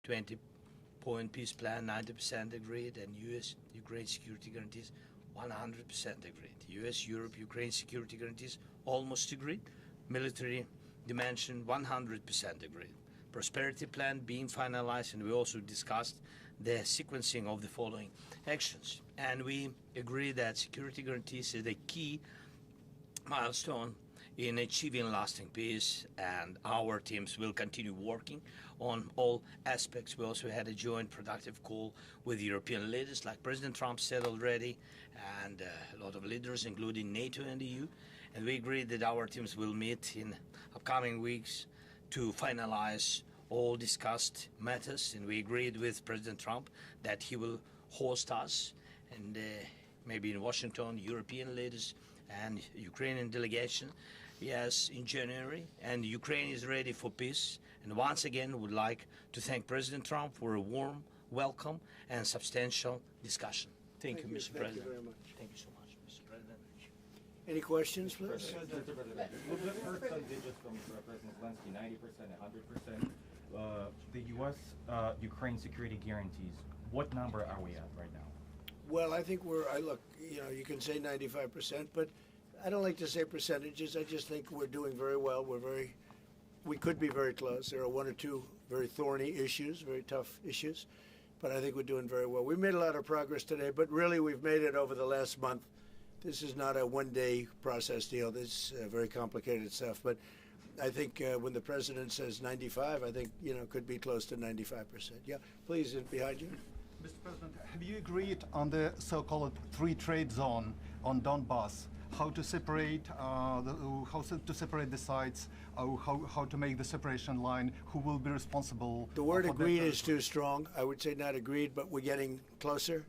20-point peace plan, 90% agreed, and U.S.-Ukraine security guarantees, 100% agreed. U.S.-Europe-Ukraine security guarantees, almost agreed. Military dimension, 100% agreed. Prosperity plan being finalized, and we also discussed the sequencing of the following actions. And we agree that security guarantees is the key milestone in achieving lasting peace, and our teams will continue working on all aspects. We also had a joint productive call with European leaders, like President Trump said already, and a lot of leaders, including NATO and EU. And we agreed that our teams will meet in upcoming weeks to finalize all discussed matters. And we agreed with President Trump that he will host us, and maybe in Washington, European leaders and Ukrainian delegation, yes, in January. And Ukraine is ready for peace. And once again, would like to thank President Trump for a warm welcome and substantial discussion. Thank you, Mr. President. Thank you very much. Thank you so much, Mr. President. Any questions, please? We've heard some digits from President Zelensky, 90%, 100%. The U.S.-Ukraine security guarantees, what number are we at right now? Well, I think look, you can say 95%, but I don't like to say percentages. I just think we're doing very well. We could be very close. There are one or two very thorny issues, very tough issues, but I think we're doing very well. We made a lot of progress today, but really we've made it over the last month. This is not a one-day process deal. This is very complicated stuff, but I think when the president says 95, I think, could be close to 95%. Yeah, please, behind you. Mr. President, have you agreed on the so-called free trade zone on Donbass? How to separate the sites? How to make the separation line? Who will be responsible? The word agreed is too strong. I would say not agreed, but we're getting closer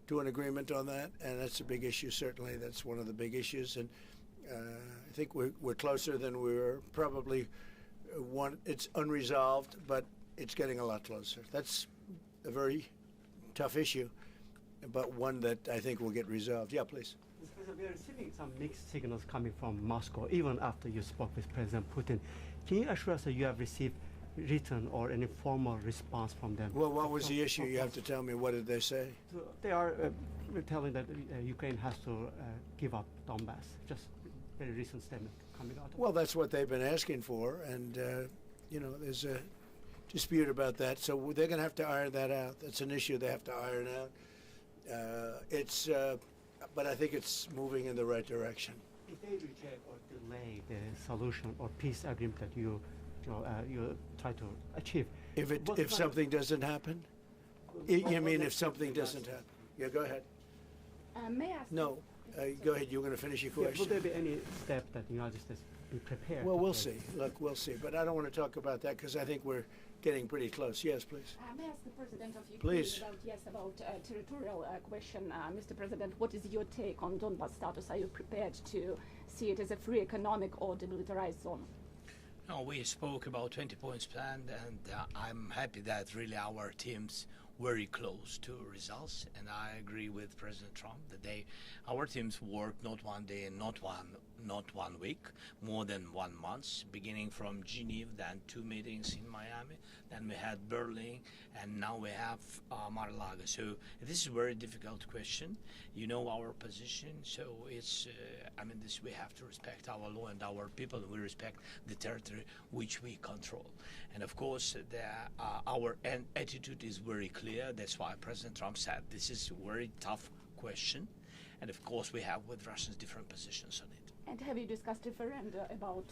to an agreement on that, and that's a big issue. Certainly, that's one of the big issues, and I think we're closer than we were. Probably it's unresolved, but it's getting a lot closer. That's a very tough issue, but one that I think will get resolved. Yeah, please. Mr. President, we are receiving some mixed signals coming from Moscow, even after you spoke with President Putin. Can you assure us that you have received written or any formal response from them? Well, what was the issue? You have to tell me. What did they say? So they are telling that Ukraine has to give up Donbass. Just very recent statement coming out. Well, that's what they've been asking for, and there's a dispute about that, so they're going to have to iron that out. That's an issue they have to iron out. But I think it's moving in the right direction. If they reject or delay the solution or peace agreement that you try to achieve, if something doesn't happen, you mean if something doesn't happen? Yeah, go ahead. May I ask? No, go ahead. You were going to finish your question. Will there be any step that the United States be prepared? Well, we'll see. Look, we'll see. But I don't want to talk about that because I think we're getting pretty close. Yes, please. May I ask the President of Ukraine please. about territorial question? Mr. President, what is your take on Donbass status? Are you prepared to see it as a free economic or demilitarized zone? No, we spoke about 20 points plan, and I'm happy that really our teams very close to results, and I agree with President Trump that our teams worked not one day, not one week, more than 1 month, beginning from Geneva, then 2 meetings in Miami, then we had Berlin, and now we have Mar-a-Lago. So this is a very difficult question. You know our position, so it's we have to respect our law and our people. We respect the territory which we control, and of course our attitude is very clear. That's why President Trump said this is a very tough question, and of course we have with Russians different positions on it. And have you discussed referendum about?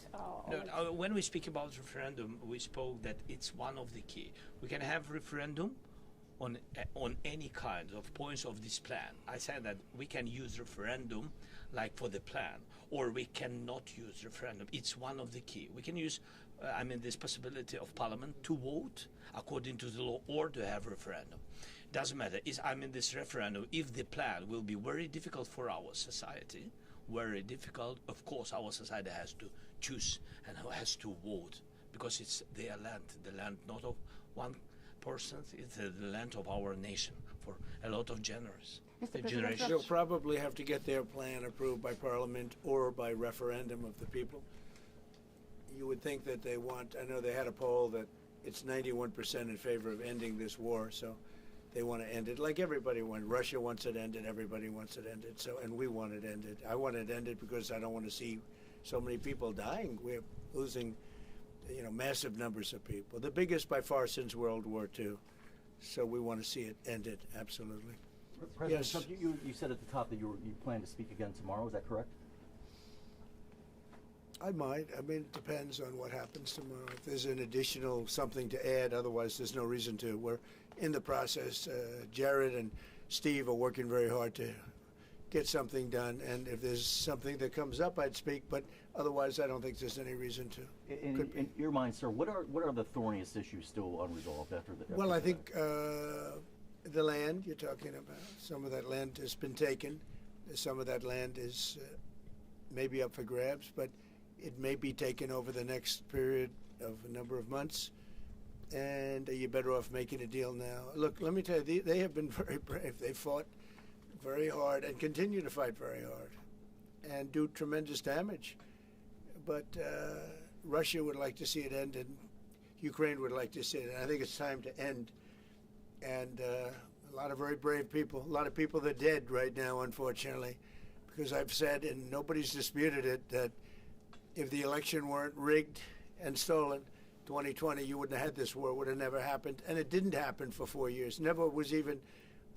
No, when we speak about referendum, we spoke that it's one of the key. We can have referendum on any kind of points of this plan. I said that we can use referendum like for the plan, or we cannot use referendum. It's one of the key. We can use, this possibility of Parliament to vote according to the law or to have referendum. Doesn't matter. This referendum, if the plan will be very difficult for our society, very difficult, of course our society has to choose and has to vote, because it's their land, the land not of one person, it's the land of our nation for a lot of generations. They'll probably have to get their plan approved by Parliament or by referendum of the people. You would think that they want, I know they had a poll that it's 91% in favor of ending this war. So they want to end it like everybody wants. Russia wants it ended. Everybody wants it ended. So, and we want it ended. I want it ended because I don't want to see so many people dying. We're losing, massive numbers of people. The biggest by far since World War II. So we want to see it ended. Absolutely. President Yes. Trump, you said at the top that you plan to speak again tomorrow. Is that correct? I might. I mean, it depends on what happens tomorrow. If there's an additional something to add, otherwise there's no reason to. We're in the process. Jared and Steve are working very hard to get something done. And if there's something that comes up, I'd speak. But otherwise, I don't think there's any reason to. In your mind, sir, what are the thorniest issues still unresolved after the? Well, I today? think the land you're talking about. Some of that land has been taken. Some of that land is maybe up for grabs, but it may be taken over the next period of a number of months, and you're better off making a deal now. Look, let me tell you, they have been very brave. They fought very hard and continue to fight very hard and do tremendous damage. But Russia would like to see it end, and Ukraine would like to see it. And I think it's time to end. And a lot of very brave people, a lot of people that are dead right now, unfortunately, because I've said, and nobody's disputed it, that if the election weren't rigged and stolen, 2020, you wouldn't have had this war. It would have never happened. And it didn't happen for 4 years. Never was even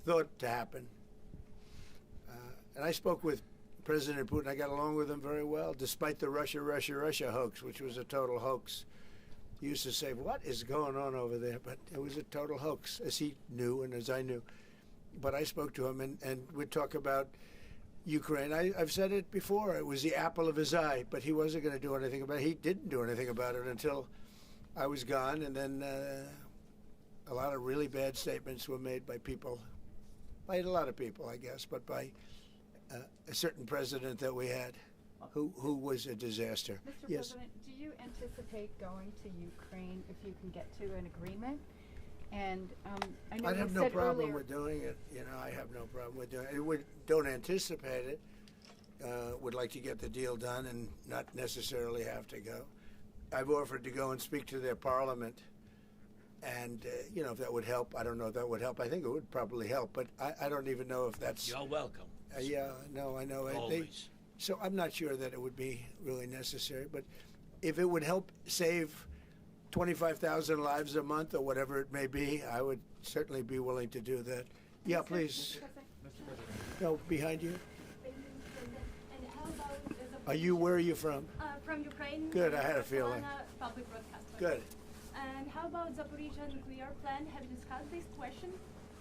thought to happen. And I spoke with President Putin. I got along with him very well, despite the Russia hoax, which was a total hoax. He used to say, what is going on over there? But it was a total hoax, as he knew and as I knew. But I spoke to him, and we'd talk about Ukraine. I've said it before. It was the apple of his eye, but he wasn't going to do anything about it. He didn't do anything about it until I was gone, and then a lot of really bad statements were made by people, by a lot of people, I guess, but by a certain president that we had who was a disaster. Mr. Yes. President, do you anticipate going to Ukraine if you can get to an agreement? And I know I'd you have no said problem earlier, with doing it. I have no problem with doing it. Don't anticipate it. Would like to get the deal done and not necessarily have to go. I've offered to go and speak to their parliament, and if that would help. I don't know if that would help. I think it would probably help, but I don't even know if that's. You're welcome. Yeah, no, I know. Always. So I'm not sure that it would be really necessary, but if it would help save 25,000 lives a month or whatever it may be, I would certainly be willing to do that. Yeah, please. No, behind you. And how about Where are you from? from Ukraine? Good, I had a feeling. Public broadcaster. Good. And how about Zaporizhzhia nuclear plant? Have you discussed this question?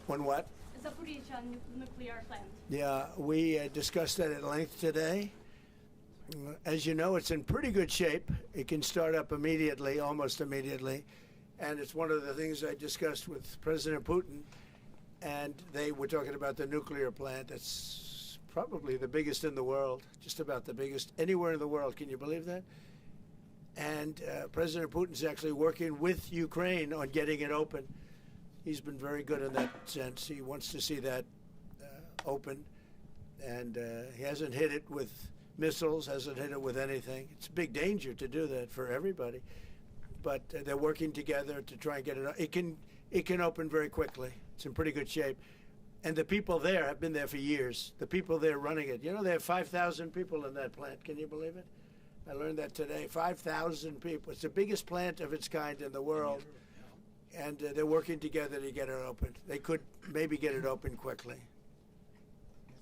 On what? Zaporizhzhia nuclear plant. Yeah, we discussed that at length today. As you know, it's in pretty good shape. It can start up immediately, almost immediately. And it's one of the things I discussed with President Putin. And they were talking about the nuclear plant. It's probably the biggest in the world, just about the biggest anywhere in the world. Can you believe that? And President Putin's actually working with Ukraine on getting it open. He's been very good in that sense. He wants to see that open. And he hasn't hit it with missiles, hasn't hit it with anything. It's a big danger to do that for everybody. But they're working together to try and get it. It can open very quickly. It's in pretty good shape. And the people there have been there for years. The people there running it. They have 5,000 people in that plant. Can you believe it? I learned that today. 5,000 people. It's the biggest plant of its kind in the world. And they're working together to get it open. They could maybe get it open quickly.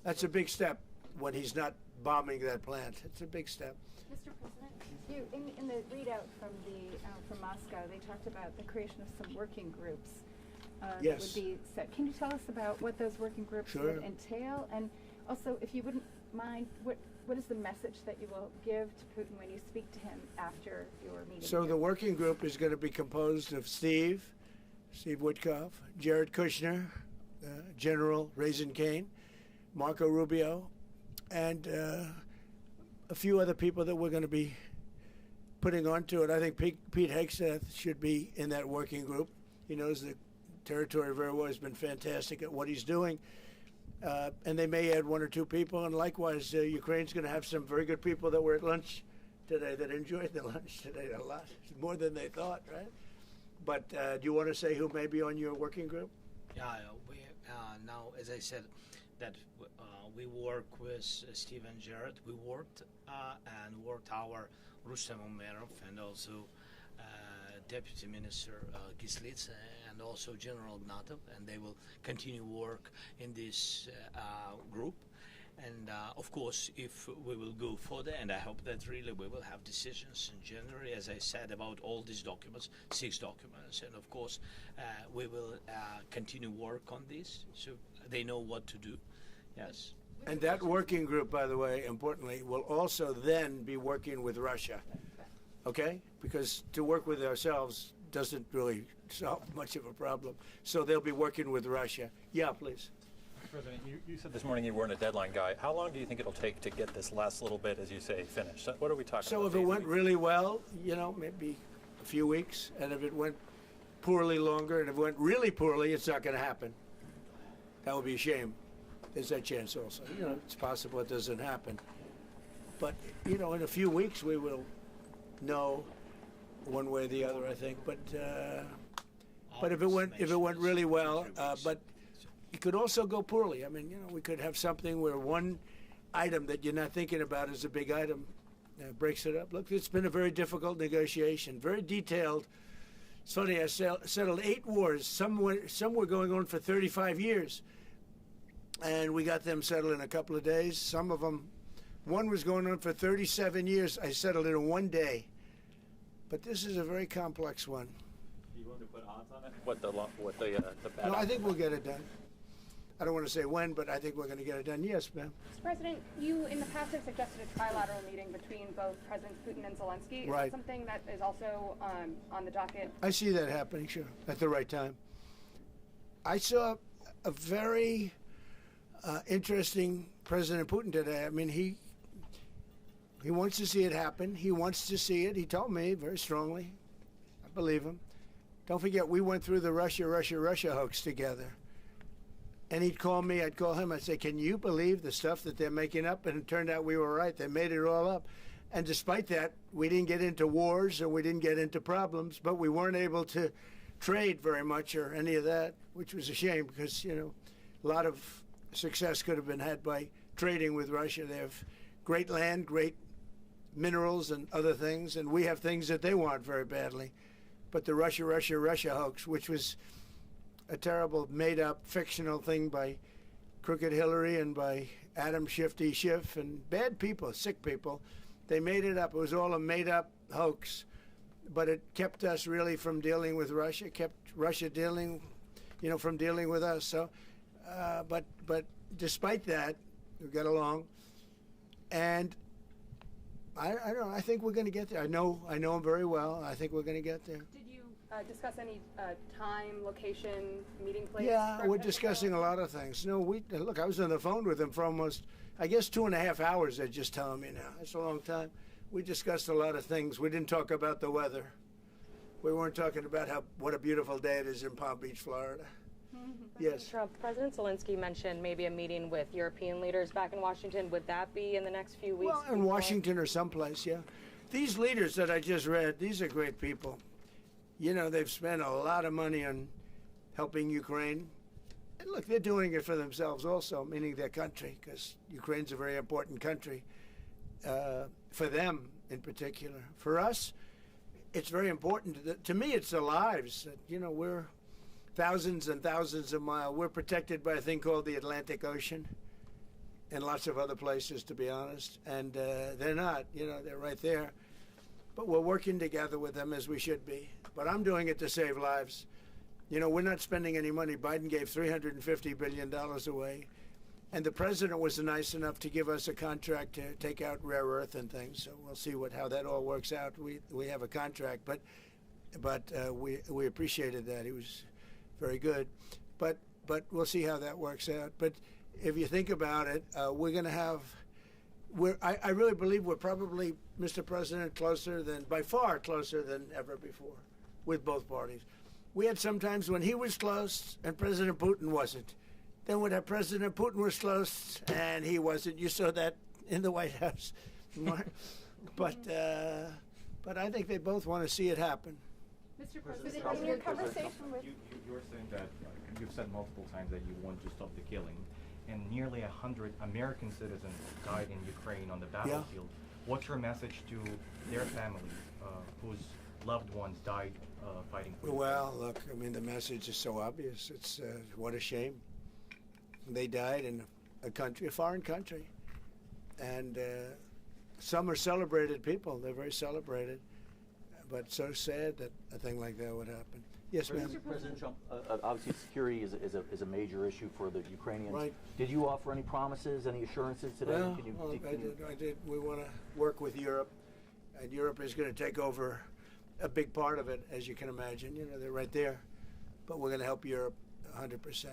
That's a big step when he's not bombing that plant. It's a big step. Mr. President, in the readout from Moscow, they talked about the creation of some working groups. That Yes. would be set. Can you tell us about what those working groups Sure. would entail? And also, if you wouldn't mind, what is the message that you will give to Putin when you speak to him after your meeting? So here? the working group is going to be composed of Steve Witkoff, Jared Kushner, General Raisin Kane, Marco Rubio, and a few other people that we're going to be putting onto it. I think Pete Hegseth should be in that working group. He knows the territory very well. He's been fantastic at what he's doing. And they may add one or two people. And likewise, Ukraine's going to have some very good people that were at lunch today that enjoyed the lunch today a lot, more than they thought, right? But do you want to say who may be on your working group? Yeah, we now, as I said, that we work with Steven Jarrett. We worked our Rustem Umerov and also Deputy Minister Kislitsa and also General Ignatov, and they will continue work in this group. And of course, if we will go further, and I hope that really we will have decisions in January, as I said, about all these documents, 6 documents, and of course, we will continue work on this, so they know what to do. Yes. And that working group, by the way, importantly, will also then be working with Russia, okay? Because to work with ourselves doesn't really solve much of a problem. So they'll be working with Russia. Yeah, please. President, you said this morning you weren't a deadline guy. How long do you think it'll take to get this last little bit, as you say, finished? What are we talking about? So if it went really well, you know, maybe a few weeks. And if it went poorly, longer. And if it went really poorly, it's not going to happen. That would be a shame. There's that chance also. You know, it's possible it doesn't happen. But, you know, in a few weeks we will know one way or the other, I think. But if it went really well, but it could also go poorly. I mean, you know, we could have something where one item that you're not thinking about is a big item breaks it up. Look, it's been a very difficult negotiation, very detailed. It's funny, I settled 8 wars. Some were going on for 35 years. And we got them settled in a couple of days. Some of them, one was going on for 37 years. I settled it in 1 day. But this is a very complex one. Do you want to put odds on it? What the No, I think we'll get it done. I don't want to say when, but I think we're going to get it done. Yes, ma'am. Mr. President, you in the past have suggested a trilateral meeting between both Presidents Putin and Zelensky. Is Right. that something that is also on the docket? I see that happening, sure, at the right time. I saw a very interesting President Putin today. I mean, he wants to see it happen. He wants to see it. He told me very strongly. I believe him. Don't forget, we went through the Russia hoax together. And he'd call me, I'd call him, I'd say, can you believe the stuff that they're making up? And it turned out we were right. They made it all up. And despite that, we didn't get into wars or we didn't get into problems, but we weren't able to trade very much or any of that, which was a shame because, you know, a lot of success could have been had by trading with Russia. They have great land, great minerals and other things, and we have things that they want very badly. But the Russia hoax, which was a terrible made-up fictional thing by Crooked Hillary and by Adam Shifty Schiff and bad people, sick people, they made it up. It was all a made-up hoax, but it kept us really from dealing with Russia, kept Russia dealing, you know, from dealing with us. So, but despite that, we got along, and I don't know. I think we're going to get there. I know him very well. I think we're going to get there. Did you discuss any time, location, meeting place? Yeah, we're discussing a lot of things. No, look, I was on the phone with him for almost, I guess, 2.5 hours. They're just telling me now. That's a long time. We discussed a lot of things. We didn't talk about the weather. We weren't talking about what a beautiful day it is in Palm Beach, Florida. Yes. Trump, President Zelensky mentioned maybe a meeting with European leaders back in Washington. Would that be in the next few weeks? Well, in Washington or someplace, yeah. These leaders that I just read, these are great people. You know, they've spent a lot of money on helping Ukraine. And look, they're doing it for themselves also, meaning their country, because Ukraine's a very important country for them in particular. For us, it's very important. To me, it's the lives. You know, we're thousands and thousands of miles. We're protected by a thing called the Atlantic Ocean and lots of other places, to be honest. And they're not, you know, they're right there. But we're working together with them as we should be. But I'm doing it to save lives. You know, we're not spending any money. Biden gave $350 billion away. And the president was nice enough to give us a contract to take out rare earth and things. So we'll see how that all works out. We have a contract, but we appreciated that. He was very good. But we'll see how that works out. But if you think about it, we're going to have. I really believe we're probably, Mr. President, by far closer than ever before with both parties. We had some times when he was close and President Putin wasn't. Then when President Putin was close and he wasn't. You saw that in the White House. But I think they both want to see it happen. Mr. President, President, in your conversation with You're saying that you've said multiple times that you want to stop the killing, and nearly 100 American citizens died in Ukraine on the battlefield. What's your message to their families whose loved ones died fighting for Ukraine? Well, look, I mean, the message is so obvious. It's what a shame. They died in a foreign country, and some are celebrated people. They're very celebrated, but so sad that a thing like that would happen. Yes, ma'am. President Trump, obviously security is a major issue for the Ukrainians. Right. Did you offer any promises, any assurances today? Well, I did. We want to work with Europe, and Europe is going to take over a big part of it, as you can imagine. You know, they're right there, but we're going to help Europe 100%,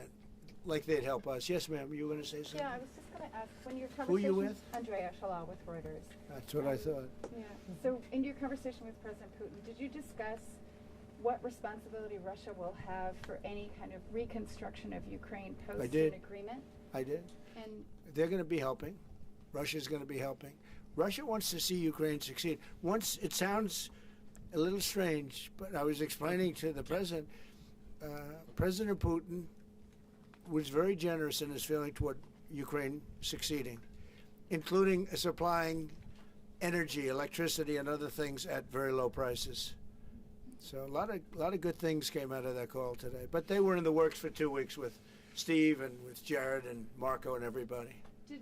like they'd help us. Yes, ma'am. You were going to say something? Yeah, I was just going to ask, when your conversation... Who are you with? Andrea Shalal with Reuters. That's what I thought. Yeah. So in your conversation with President Putin, did you discuss what responsibility Russia will have for any kind of reconstruction of Ukraine post an agreement? I did. And They're going to be helping. Russia's going to be helping. Russia wants to see Ukraine succeed. Once, it sounds a little strange, but I was explaining to the president, President Putin was very generous in his feeling toward Ukraine succeeding, including supplying energy, electricity, and other things at very low prices. So a lot of good things came out of that call today. But they were in the works for 2 weeks with Steve and with Jared and Marco and everybody. did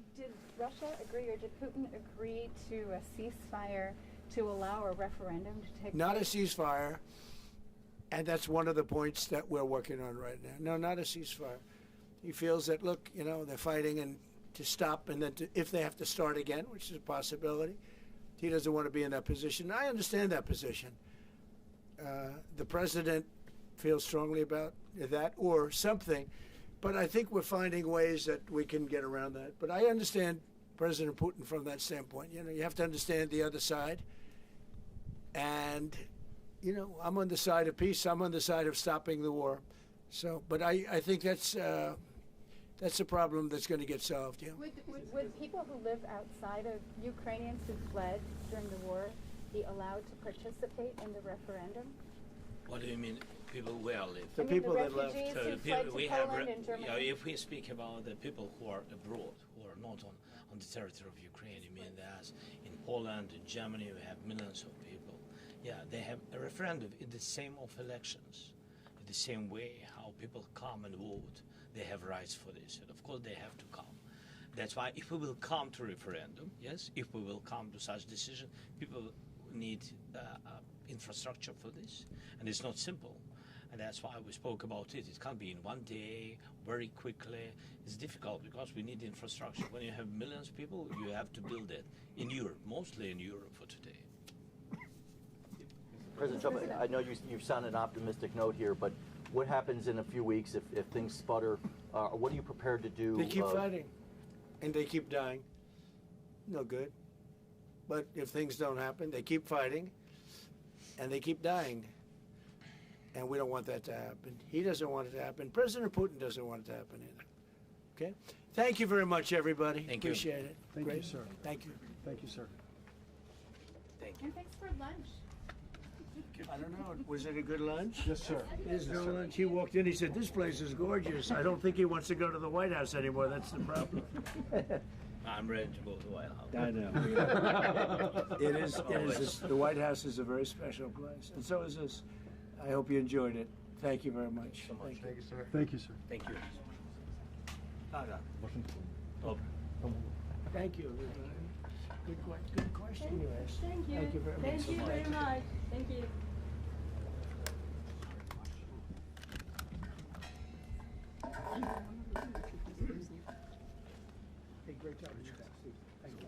Russia agree, or did Putin agree to a ceasefire to allow a referendum to take Not a place? ceasefire, and that's one of the points that we're working on right now. No, not a ceasefire. He feels that, look, you know, they're fighting and to stop, and then if they have to start again, which is a possibility, he doesn't want to be in that position. I understand that position. The president feels strongly about that or something, but I think we're finding ways that we can get around that. But I understand President Putin from that standpoint. You know, you have to understand the other side. And, you know, I'm on the side of peace. I'm on the side of stopping the war. So, but I think that's a problem that's going to get solved. Yeah. Would people who live outside of Ukrainians who fled during the war be allowed to participate in the referendum? What do you mean, people where live? The people that left. refugees who people, fled to we Poland have, and Germany. if we speak about the people who are abroad, who are not on the territory of Ukraine, you mean that in Poland, in Germany, we have millions of people. Yeah, they have a referendum in the same of elections, in the same way how people come and vote. They have rights for this, and of course they have to come. That's why if we will come to referendum, yes, if we will come to such decision, people need infrastructure for this, and it's not simple. And that's why we spoke about it. It can't be in one day, very quickly. It's difficult because we need infrastructure. When you have millions of people, you have to build it in Europe, mostly in Europe for today. President Trump, I know you sound an optimistic note here, but what happens in a few weeks if things sputter? What are you prepared to do? They keep fighting, and they keep dying. No good. But if things don't happen, they keep fighting, and they keep dying. And we don't want that to happen. He doesn't want it to happen. President Putin doesn't want it to happen either. Okay? Thank you very much, everybody. Thank you. Appreciate it. Thank Great. you, sir. Thank you. Thank you, sir. Thank you. And thanks for lunch. I don't know. Was it a good lunch? Yes, sir. There's no lunch. He walked in. He said, "This place is gorgeous." I don't think he wants to go to the White House anymore. That's the problem. I'm ready to go to the White House. I know. It is. The White House is a very special place, and so is this. I hope you enjoyed it. Thank you very much. Thank you, sir. Thank you, sir. Thank you. Thank you. Good question you asked. Thank you. Thank you very much. Thank you very much. Thank you. Hey, great job. Thank you.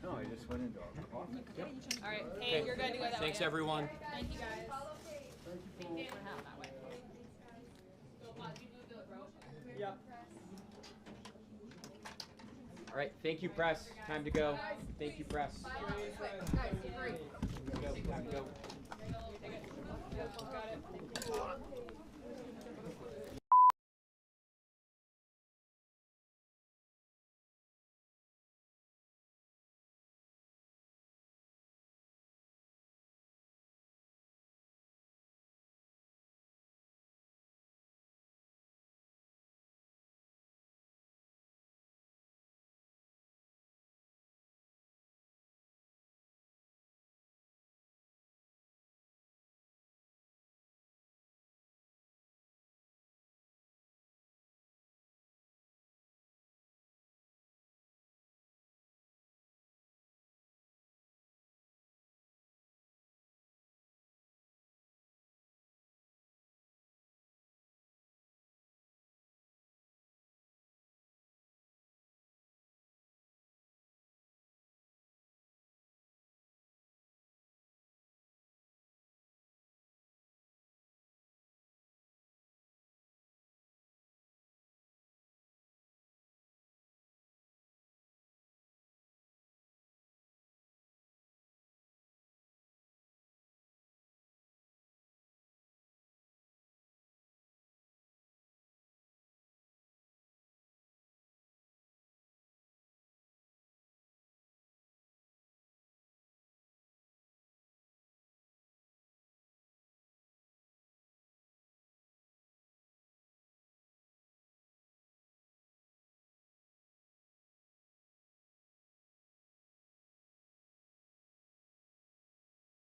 No, I just went into our office. All right, hey, you're good to go that way. Thanks, everyone. Thank you, guys. Yep. All right, thank you, press. Time to go. Thank you, press. Go, time to go. Got it.